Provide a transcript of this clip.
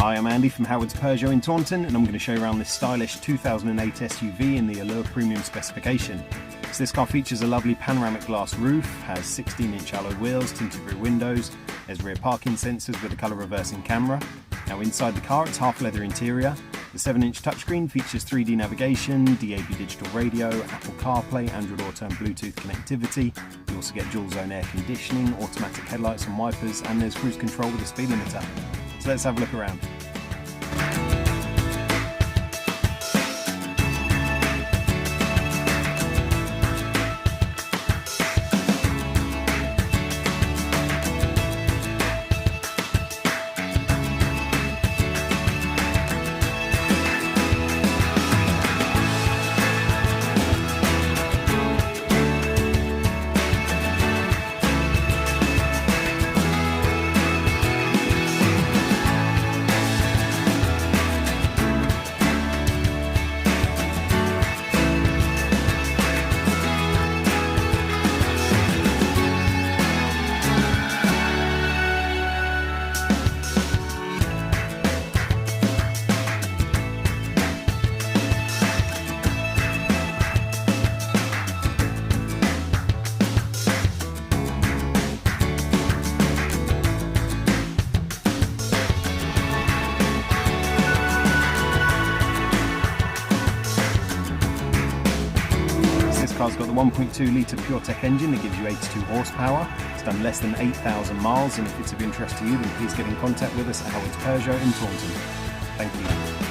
Hi, I'm Andy from Howard's Peugeot in Taunton, and I'm going to show you around this stylish 2008 SUV in the Allure Premium specification. So this car features a lovely panoramic glass roof, has 16-inch alloy wheels, tinted rear windows, there's rear parking sensors with a colour reversing camera. Now inside the car it's half leather interior. The 7-inch touchscreen features 3D navigation, DAB digital radio, Apple CarPlay, Android Auto and Bluetooth connectivity. You also get dual zone air conditioning, automatic headlights and wipers, and there's cruise control with a speed limiter. So let's have a look around. This car's got the 1.2 litre PureTech engine that gives you 82 horsepower. It's done less than 8,000 miles, and if it's of interest to you, then please get in contact with us at Howard's Peugeot in Taunton. Thank you.